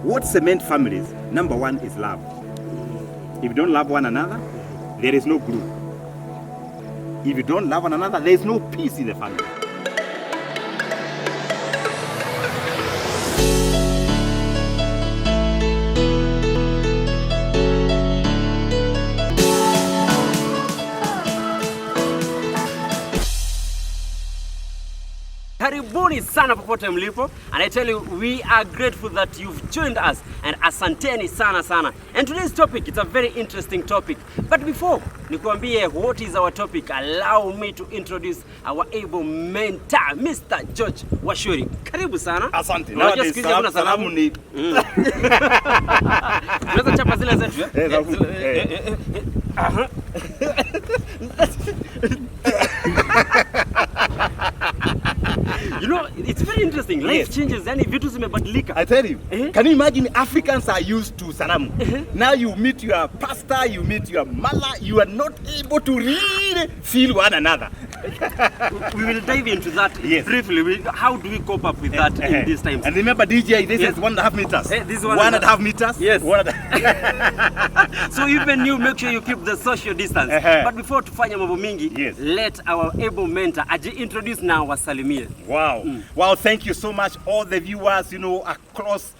what cement families, number one is love. If you don't love one another, there is no glue. If you don't love one another, there is no peace in the family. Karibuni sana popote mlipo, and I tell you, we are grateful that you've joined us, and asanteni sana sana. And today's topic, it's a very interesting topic. But before nikuambie what is our topic, allow me to introduce our able mentor, Mr. George Wachiuri. Karibu sana. Asante. Nowadays salamu ni tunaweza chapa zile zetu You know, it's very interesting. Life changes, yani vitu zimebadilika. I tell you, can you imagine Africans are used to salamu? Now you meet your pastor, you meet your mother, you are not able to really feel one another. We will dive into that briefly. How do we cope up with that in these times? And remember, DJ, this is 1.5 meters. This is 1.5 meters? Yes. So even you make sure you keep the social distance. But before tufanya mambo mingi, let our able mentor introduce now wasalimie. Wow. Wow, thank you so much, all the viewers, you know, across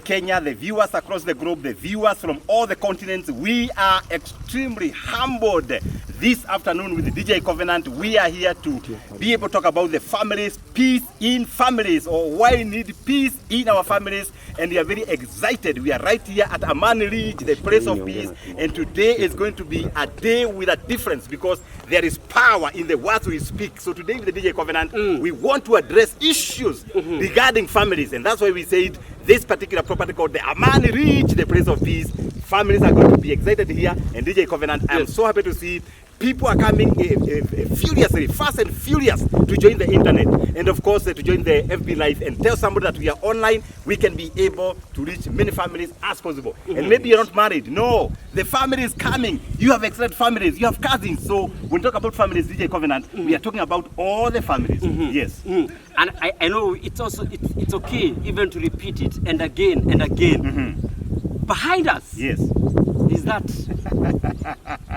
Kenya, the viewers across the globe, the viewers from all the continents. We are extremely humbled this afternoon with the DJ Covenant. We are here to be able to talk about the families, peace in families, or why we need peace in our families. And we are very excited. We are right here at Amani Ridge, the place of peace. And today is going to be a day with a difference, because there is power in the words we speak. So today with the DJ Covenant, we want to address issues regarding families. And that's why we said this particular property called the Amani Ridge, the place of peace. Families are going to be excited here. And DJ Covenant, I'm so happy to see people are coming furiously, fast and furious to join the internet. And of course, to join the FB Live and tell somebody that we are online, we can be able to reach many families as possible. And maybe you're not married. No, the family is coming. You have extended families, you have cousins. So when we talk about families, DJ Covenant, we are talking about all the families. Yes. And I know it's also, it's okay even to repeat it and again and again. Behind us, is that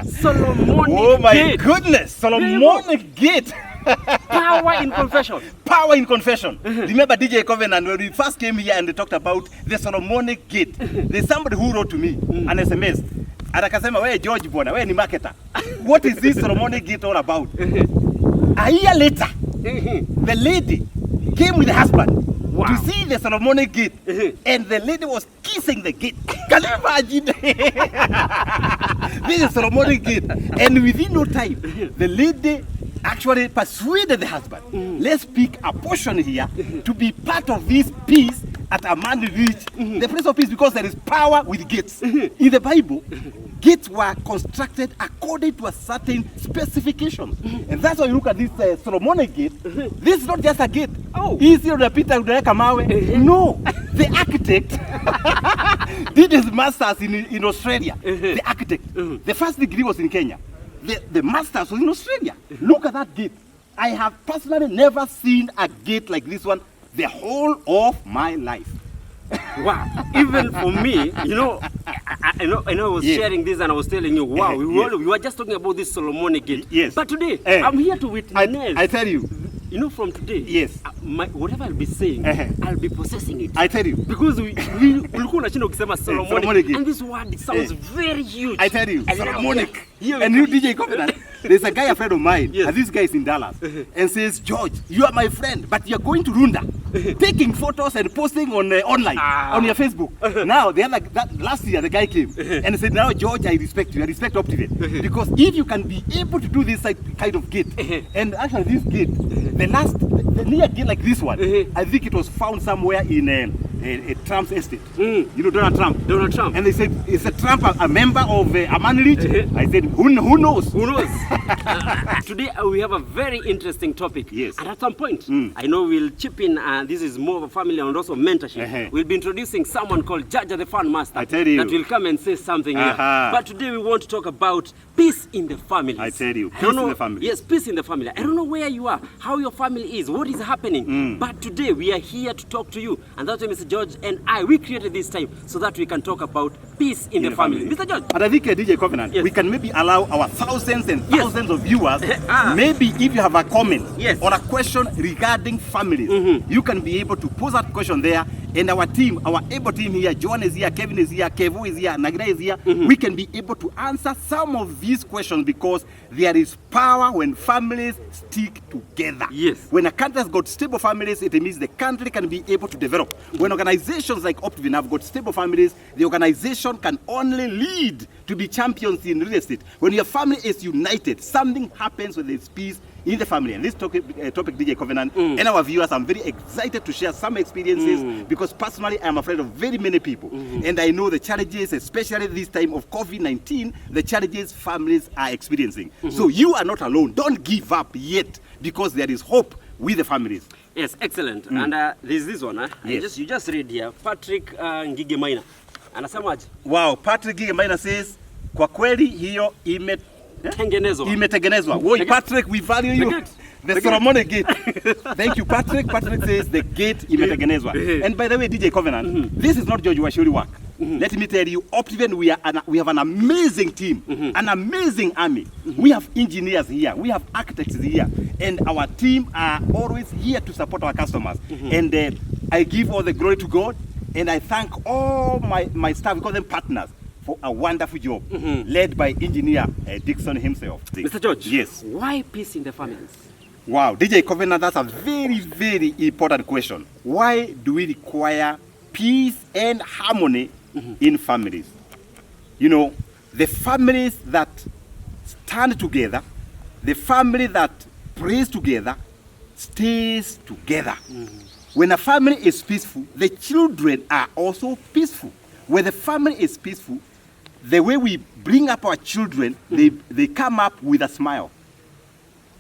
Solomonic Gate. Oh my goodness, Solomonic Gate. Power in confession. Power in confession. Remember DJ Covenant, when we first came here and they talked about the Solomonic Gate, there's somebody who wrote to me an SMS. And akasema, "Wewe George bwana, wewe ni marketer. What is this Solomonic Gate all about?" A year later, the lady came with the husband to see the Solomonic Gate, and the lady was kissing the gate. Can you imagine? This is Solomonic Gate, and within no time, the lady actually persuaded the husband. Let's pick a portion here to be part of this peace at Amani Ridge, the place of peace, because there is power with gates. In the Bible, gates were constructed according to a certain specification. And that's why you look at this Solomonic Gate. This is not just a gate. Easy on the Peter No, the architect did his masters in Australia. The architect. The first degree was in Kenya. The masters was in Australia. Look at that gate. I have personally never seen a gate like this one the whole of my life. Wow. Even for me, you know, I know I was sharing this and I was telling you, wow, we were just talking about this Solomonic Gate. But today, I'm here to witness. I tell you. You know, from today, whatever I'll be saying, I'll be possessing it. I tell you. Because we Solomonic, and this word, it sounds very huge. I tell you, Solomonic. And you DJ Covenant, there's a guy, a friend of mine, and this guy is in Dallas, and says, "George, you are my friend, but you're going to Runda, taking photos and posting on online, on your Facebook." Now, last year, the guy came and said, "Now, George, I respect you. I respect Optivate. Because if you can be able to do this kind of gate," and actually this gate, the near gate like this one, I think it was found somewhere in a Trump's estate. You know, Donald Trump. And they said, "Is a Trump a member of Amani Ridge?" I said, who knows? Who knows? Today we have a very interesting topic. Yes. And at some point, I know we'll chip in, this is more of a family and also mentorship. We'll be introducing someone called Jaja the Fun Master. I tell you. That will come and say something here. But today we want to talk about peace in the family. I tell you, peace in the family. Yes, peace in the family. I don't know where you are, how your family is, what is happening. But today we are here to talk to you. And that's why Mr. George and we created this time so that we can talk about peace in the family. Mr. George. And I think, DJ Covenant, yes, we can maybe allow our thousands and thousands of viewers, maybe if you have a comment or a question regarding families, you can be able to pose that question there. And our team, our able team here, John is here, Kevin is here, Kevo is here, Nagira is here, we can be able to answer some of these questions because there is power when families stick together. Yes. When a country has got stable families, it means the country can be able to develop. When organizations like Optivin have got stable families, the organization can only lead to be champions in real estate. When your family is united, something happens when there's peace in the family. And this topic DJ Covenant, and our viewers, I'm very excited to share some experiences because personally I'm afraid of very many people. And I know the challenges, especially this time of COVID-19, the challenges families are experiencing. So you are not alone. Don't give up yet because there is hope with the families. Yes, excellent. And there's this one. Yes. You just read here. Patrick Ngige Maina. Anasemaje? Wow, Patrick Ngige Maina says, kwa kweli hiyo imetengenezwa. Woi, Patrick, we value you. The ceremony gate. Thank you, Patrick. Patrick says the gate imetengenezwa. And by the way, DJ Covenant, this is not George Wachiuri work. Let me tell you, Optivin, we have an amazing team, an amazing army. We have engineers here, we have architects here, and our team are always here to support our customers. And I give all the glory to God, and I thank all my staff, we call them partners, for a wonderful job, led by engineer Dixon himself. Mr. George, yes. Why peace in the families? Wow, DJ Covenant, that's a very, very important question. Why do we require peace and harmony in families? You know, the families that stand together, the family that prays together, stays together. When a family is peaceful, the children are also peaceful. When the family is peaceful, the way we bring up our children, they come up with a smile.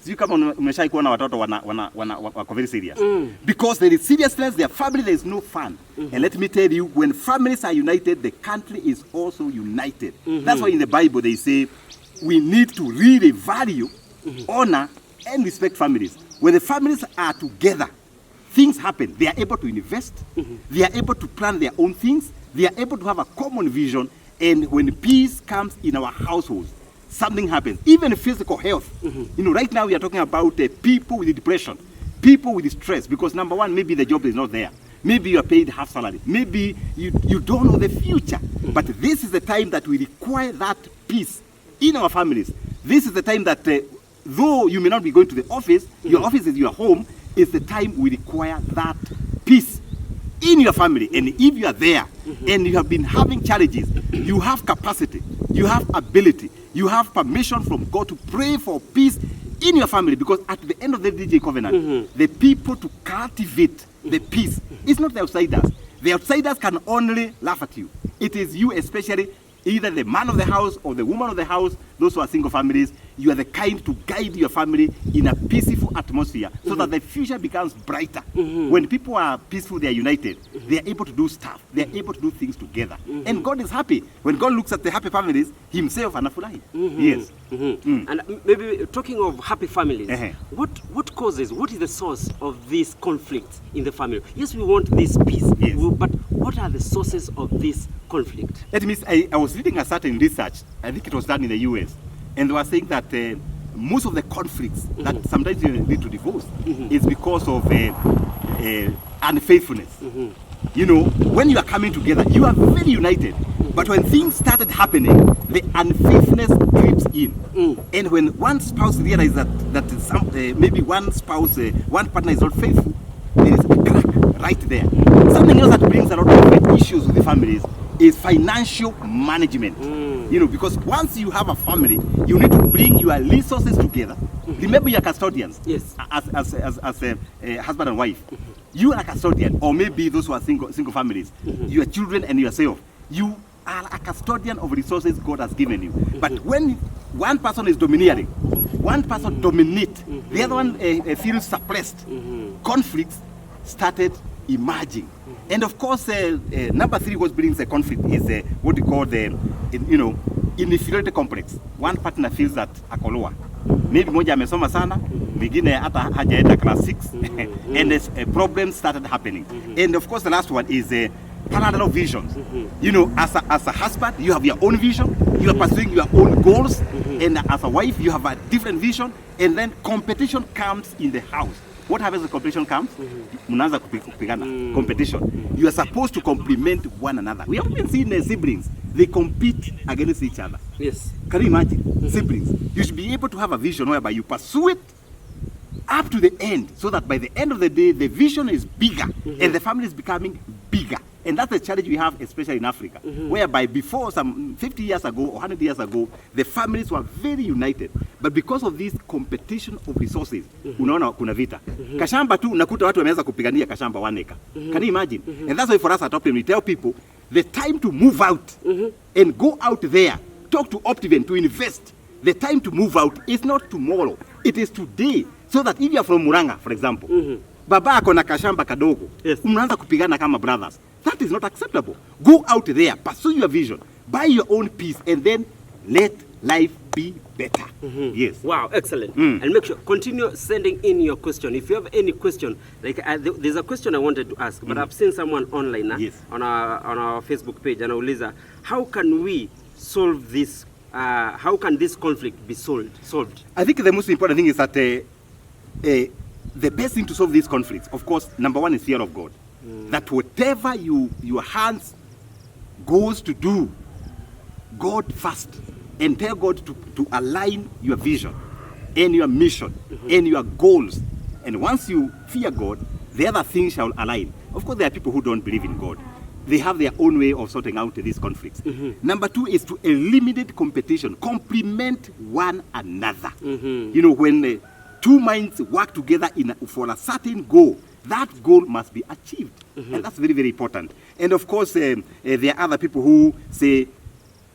You come on, wako very serious. Because there is seriousness, their family, there is no fun. And let me tell you, when families are united, the country is also united. That's why in the Bible they say, we need to really value, honor, and respect families. When the families are together, things happen. They are able to invest, they are able to plan their own things, they are able to have a common vision, and when peace comes in our households, something happens. Even physical health. You know, right now we are talking about people with depression, people with stress, because number one, maybe the job is not there. Maybe you are paid half salary. Maybe you don't know the future. But this is the time that we require that peace in our families. This is the time that though you may not be going to the office, your office is your home, is the time we require that peace in your family. And if you are there and you have been having challenges, you have capacity, you have ability, you have permission from God to pray for peace in your family, because at the end of the DJ Covenant, the people to cultivate the peace, it's not the outsiders. The outsiders can only laugh at you. It is you, especially either the man of the house or the woman of the house, those who are single families. You are the kind to guide your family in a peaceful atmosphere so that the future becomes brighter. When people are peaceful, they are united. They are able to do stuff. They are able to do things together. And God is happy. When God looks at the happy families, himself anafurahi. Yes. And maybe talking of happy families, what causes, what is the source of this conflict in the family? Yes, we want this peace, but what are the sources of this conflict? That means I was reading a certain research, I think it was done in the US, and they were saying that most of the conflicts that sometimes you lead to divorce is because of unfaithfulness. You know, when you are coming together, you are very united. But when things started happening, the unfaithfulness creeps in. And when one spouse realizes that maybe one spouse, one partner is not faithful, there is a crack right there. Something else that brings a lot of issues with the families is financial management. You know, because once you have a family, you need to bring your resources together. Remember, you're custodians. Yes. As a husband and wife. You are a custodian, or maybe those who are single families. Your children and yourself. You are a custodian of resources God has given you. But when one person is domineering, one person dominates, the other one feels suppressed, conflicts started emerging. And of course, number three, what brings the conflict is what we call the, inferiority complex. One partner feels that ako lower. Maybe moja amesoma sana, mwingine hata hajaenda class 6 and problems started happening. And of course the last one is parallel visions. You know, as a husband, you have your own vision, you are pursuing your own goals, and as a wife, you have a different vision, and then competition comes in the house. What happens when competition comes? Mnaanza kupigana. Competition. You are supposed to complement one another. We have been seeing siblings. They compete against each other. Yes. Can you imagine? Siblings. You should be able to have a vision whereby you pursue it up to the end, so that by the end of the day, the vision is bigger and the family is becoming bigger. And that's the challenge we have, especially in Africa, whereby before some 50 years ago or 100 years ago, the families were very united. But because of this competition of resources, unaona kuna vita. Kashamba tu unakuta watu wameanza kupigania kashamba 1 acre. Can you imagine? And that's why for us at Optimum, we tell people, the time to move out and go out there, talk to Optimum to invest. The time to move out is not tomorrow, it is today. So that if you are from Muranga, for example, baba ako na kashamba kadogo, mnaanza kupigana kama brothers. That is not acceptable. Go out there, pursue your vision, buy your own piece, and then let life be better. Yes. Wow, excellent. And make sure, continue sending in your question. If you have any question, like there's a question I wanted to ask, but I've seen someone online on our Facebook page, and Uliza, how can we solve this? How can this conflict be solved? I think the most important thing is that the best thing to solve these conflicts, of course, number one is fear of God. That whatever your hands goes to do, God first, and tell God to align your vision and your mission and your goals. And once you fear God, the other things shall align. Of course, there are people who don't believe in God. They have their own way of sorting out these conflicts. Number two is to eliminate competition, complement one another. You know, when two minds work together for a certain goal, that goal must be achieved. And that's very, very important. And of course, there are other people who say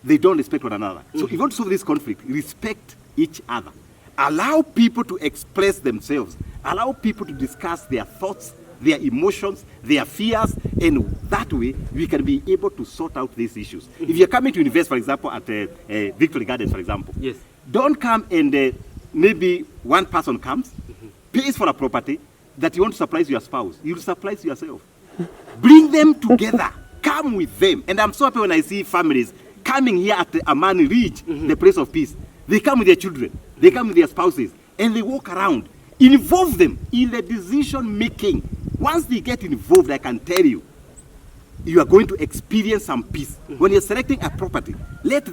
they don't respect one another. So if you want to solve this conflict, respect each other. Allow people to express themselves. Allow people to discuss their thoughts, their emotions, their fears, and that way we can be able to sort out these issues. If you're coming to invest, for example, at Victory Gardens, for example, don't come and maybe one person comes, pays for a property that you want to surprise your spouse. You'll surprise yourself. Bring them together. Come with them. And I'm so happy when I see families coming here at Amani Ridge, the place of peace. They come with their children. They come with their spouses. And they walk around. Involve them in the decision making. Once they get involved, I can tell you, you are going to experience some peace. When you're selecting a property, let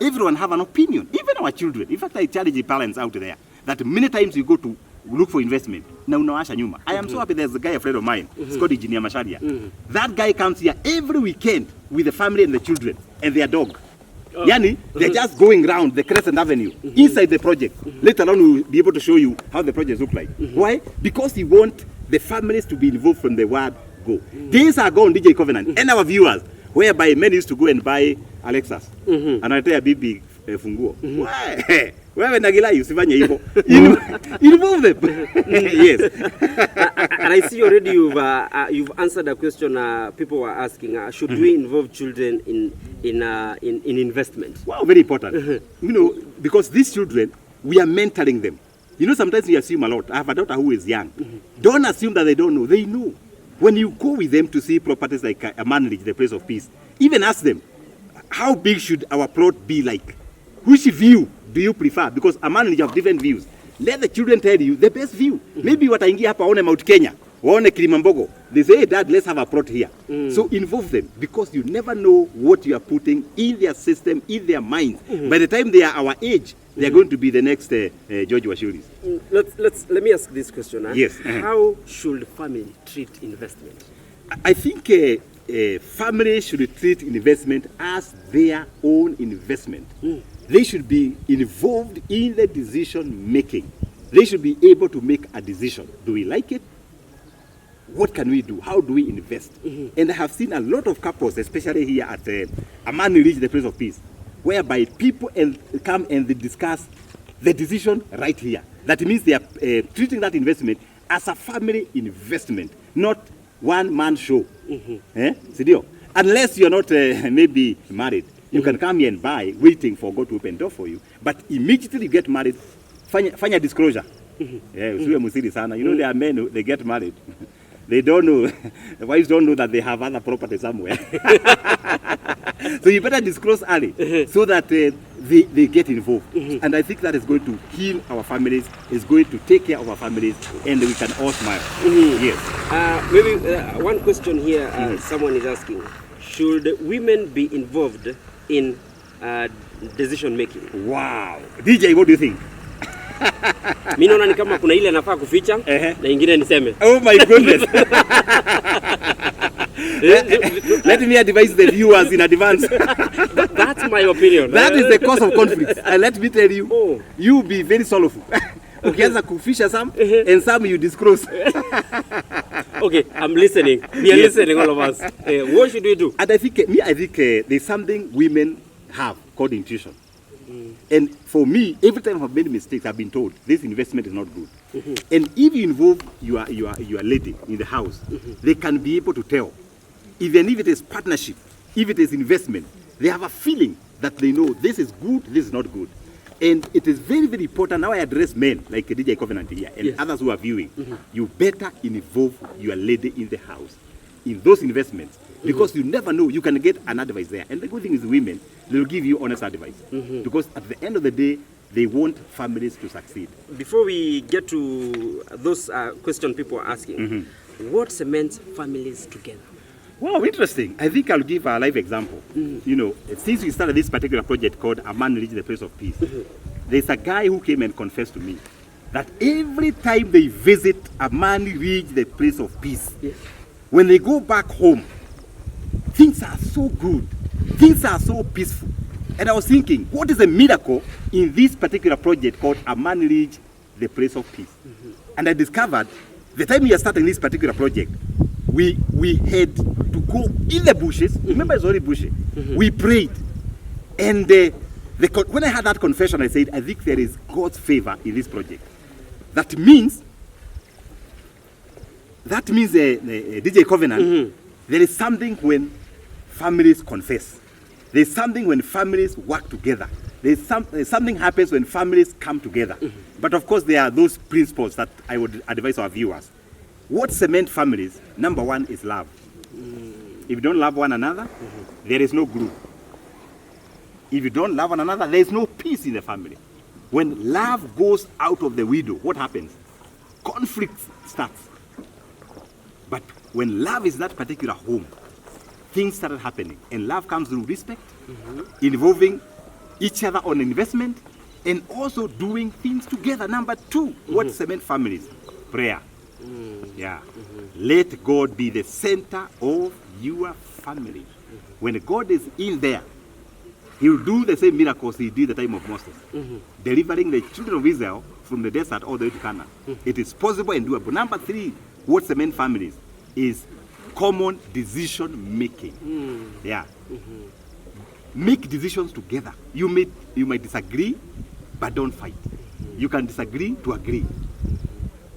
everyone have an opinion. Even our children. In fact, I challenge the parents out there that many times you go to look for investment. Now, nyuma. I am so happy there's a guy, a friend of mine, it's called Engineer Masharia. That guy comes here every weekend with the family and the children and their dog. Yani, they're just going around the Crescent Avenue, inside the project. Later on, we'll be able to show you how the projects look like. Why? Because he wants the families to be involved from the word go. Days are gone, DJ Covenant, and our viewers, whereby men used to go and buy Alexas. And I tell you, BB funguo. Why? Wewe nagila usifanye hivyo. Involve them. Yes. And I see already you've answered a question people were asking. Should we involve children in investment? Wow, very important. You know, because these children, we are mentoring them. You know, sometimes we assume a lot. I have a daughter who is young. Don't assume that they don't know. They know. When you go with them to see properties like Amani Ridge, the place of peace, even ask them, how big should our plot be like? Which view do you prefer? Because Amani Ridge have different views. Let the children tell you the best view. Maybe wataingia hapa waone Mount Kenya, waone Kilimambogo. They say, hey, Dad, let's have a plot here. So involve them, because you never know what you are putting in their system, in their minds. By the time they are our age, they are going to be the next George Wachiuri. Let me ask this question. Yes. How should family treat investment? I think family should treat investment as their own investment. They should be involved in the decision making. They should be able to make a decision. Do we like it? What can we do? How do we invest? And I have seen a lot of couples, especially here at Amani Ridge, the place of peace, whereby people come and they discuss the decision right here. That means they are treating that investment as a family investment, not one-man show. Unless you're not maybe married. You can come here and buy, waiting for God to open door for you. But immediately you get married, fanya disclosure. Yeah, usiwe msiri sana. You know there are men who, they get married. They don't know, the wives don't know that they have other property somewhere. So you better disclose early so that they get involved. And I think that is going to heal our families, is going to take care of our families, and we can all smile. Yes. Maybe one question here, someone is asking, should women be involved in decision making? Wow. DJ, what do you think? Mimi naona ni kama kuna ile nafaa kuficha na ingine niseme. Oh my goodness. Let me advise the viewers in advance. That's my opinion. That is the cause of conflict. And let me tell you, you be very sorrowful. Ukianza kufisha some and some you disclose. Okay, I'm listening. We are listening, all of us. What should we do? And I think there's something women have called intuition. And for me, every time I've made mistakes, I've been told this investment is not good. And if you involve your lady in the house, they can be able to tell. Even if it is partnership, if it is investment, they have a feeling that they know this is good, this is not good. And it is very, very important. Now I address men like DJ Covenant here and others who are viewing. You better involve your lady in the house, in those investments. Because you never know, you can get an advice there. And the good thing is women, they will give you honest advice. Because at the end of the day, they want families to succeed. Before we get to those questions people are asking, what cements families together? Wow, interesting. I think I'll give a live example. You know, since we started this particular project called A Man Reach the Place of Peace, there's a guy who came and confessed to me that every time they visit A Man Reach the Place of Peace, when they go back home, things are so good. Things are so peaceful. And I was thinking, what is the miracle in this particular project called A Man Reach the Place of Peace? And I discovered, the time we are starting this particular project, we had to go in the bushes. Remember, it's already bushy. We prayed. And when I had that confession, I said, I think there is God's favor in this project. That means DJ Covenant, there is something when families confess. There's something when families work together. There's something happens when families come together. But of course, there are those principles that I would advise our viewers. What cement families, number one, is love. If you don't love one another, there is no group. If you don't love one another, there is no peace in the family. When love goes out of the window, what happens? Conflict starts. But when love is that particular home, things started happening. And love comes through respect, involving each other on investment, and also doing things together. Number two, what cement families? Prayer. Let God be the center of your family. When God is in there, He will do the same miracles He did at the time of Moses, delivering the children of Israel from the desert all the way to Canaan. It is possible and doable. Number three, what cement families is common decision making. Make decisions together. You might disagree, but don't fight. You can disagree to agree,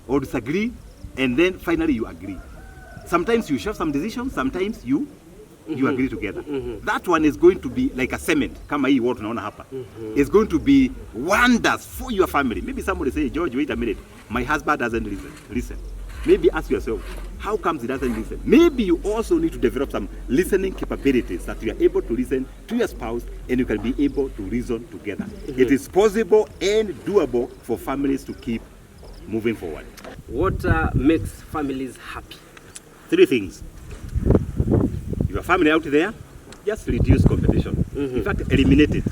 or disagree and then finally you agree. Sometimes you share some decisions, sometimes you agree together. That one is going to be like a cement. Kama hii watu naona hapa. It's going to be wonders for your family. Maybe somebody say, George, wait a minute. My husband doesn't listen. Maybe ask yourself, how comes he doesn't listen? Maybe you also need to develop some listening capabilities that you are able to listen to your spouse and you can be able to reason together. It is possible and doable for families to keep moving forward. What makes families happy? Three things. Your family out there, just reduce competition. In fact, eliminate it.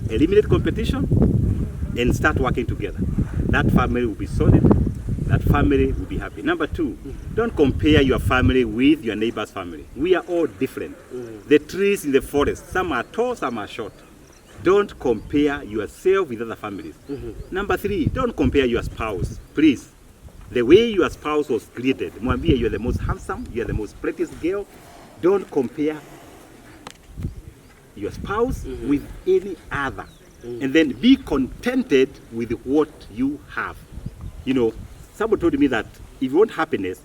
Eliminate competition and start working together. That family will be solid. That family will be happy. Number two, don't compare your family with your neighbor's family. We are all different. The trees in the forest, some are tall, some are short. Don't compare yourself with other families. Number three, don't compare your spouse. Please, the way your spouse was created, Mwambie, you're the most handsome, you're the most prettiest girl. Don't compare your spouse with any other. And then be contented with what you have. You know, somebody told me that if you want happiness,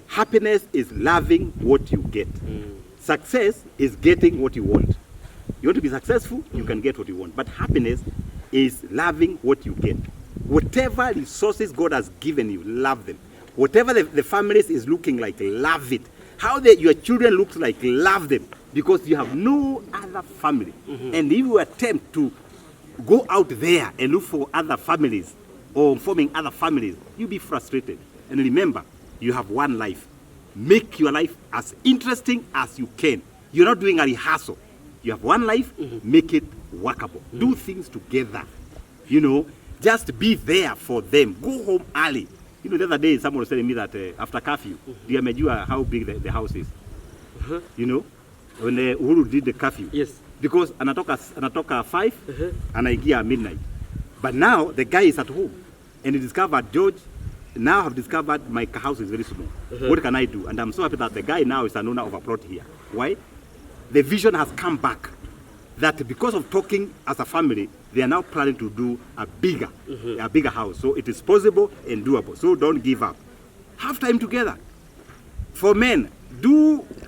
happiness is loving what you get. Success is getting what you want. You want to be successful, you can get what you want. But happiness is loving what you get. Whatever resources God has given you, love them. Whatever the families is looking like, love it. How your children looks like, love them. Because you have no other family. And if you attempt to go out there and look for other families or forming other families, you'll be frustrated. And remember, you have one life. Make your life as interesting as you can. You're not doing a rehearsal. You have one life, make it workable. Do things together. You know, just be there for them. Go home early. You know, the other day someone was telling me that after curfew, do you imagine how big the house is? You know, when Uhuru did the curfew. Yes. Because anatoka 5, anaingia midnight. But now the guy is at home. And he discovered, George, now I've discovered my house is very small. What can I do? And I'm so happy that the guy now is an owner of a plot here. Why? The vision has come back that because of talking as a family, they are now planning to do a bigger house. So it is possible and doable. So don't give up. Have time together. For men,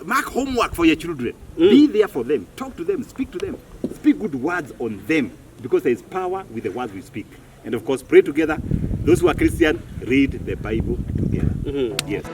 mark homework for your children. Be there for them. Talk to them. Speak to them. Speak good words on them, because there is power with the words we speak. And of course, pray together. Those who are Christian, read the Bible together. Yes.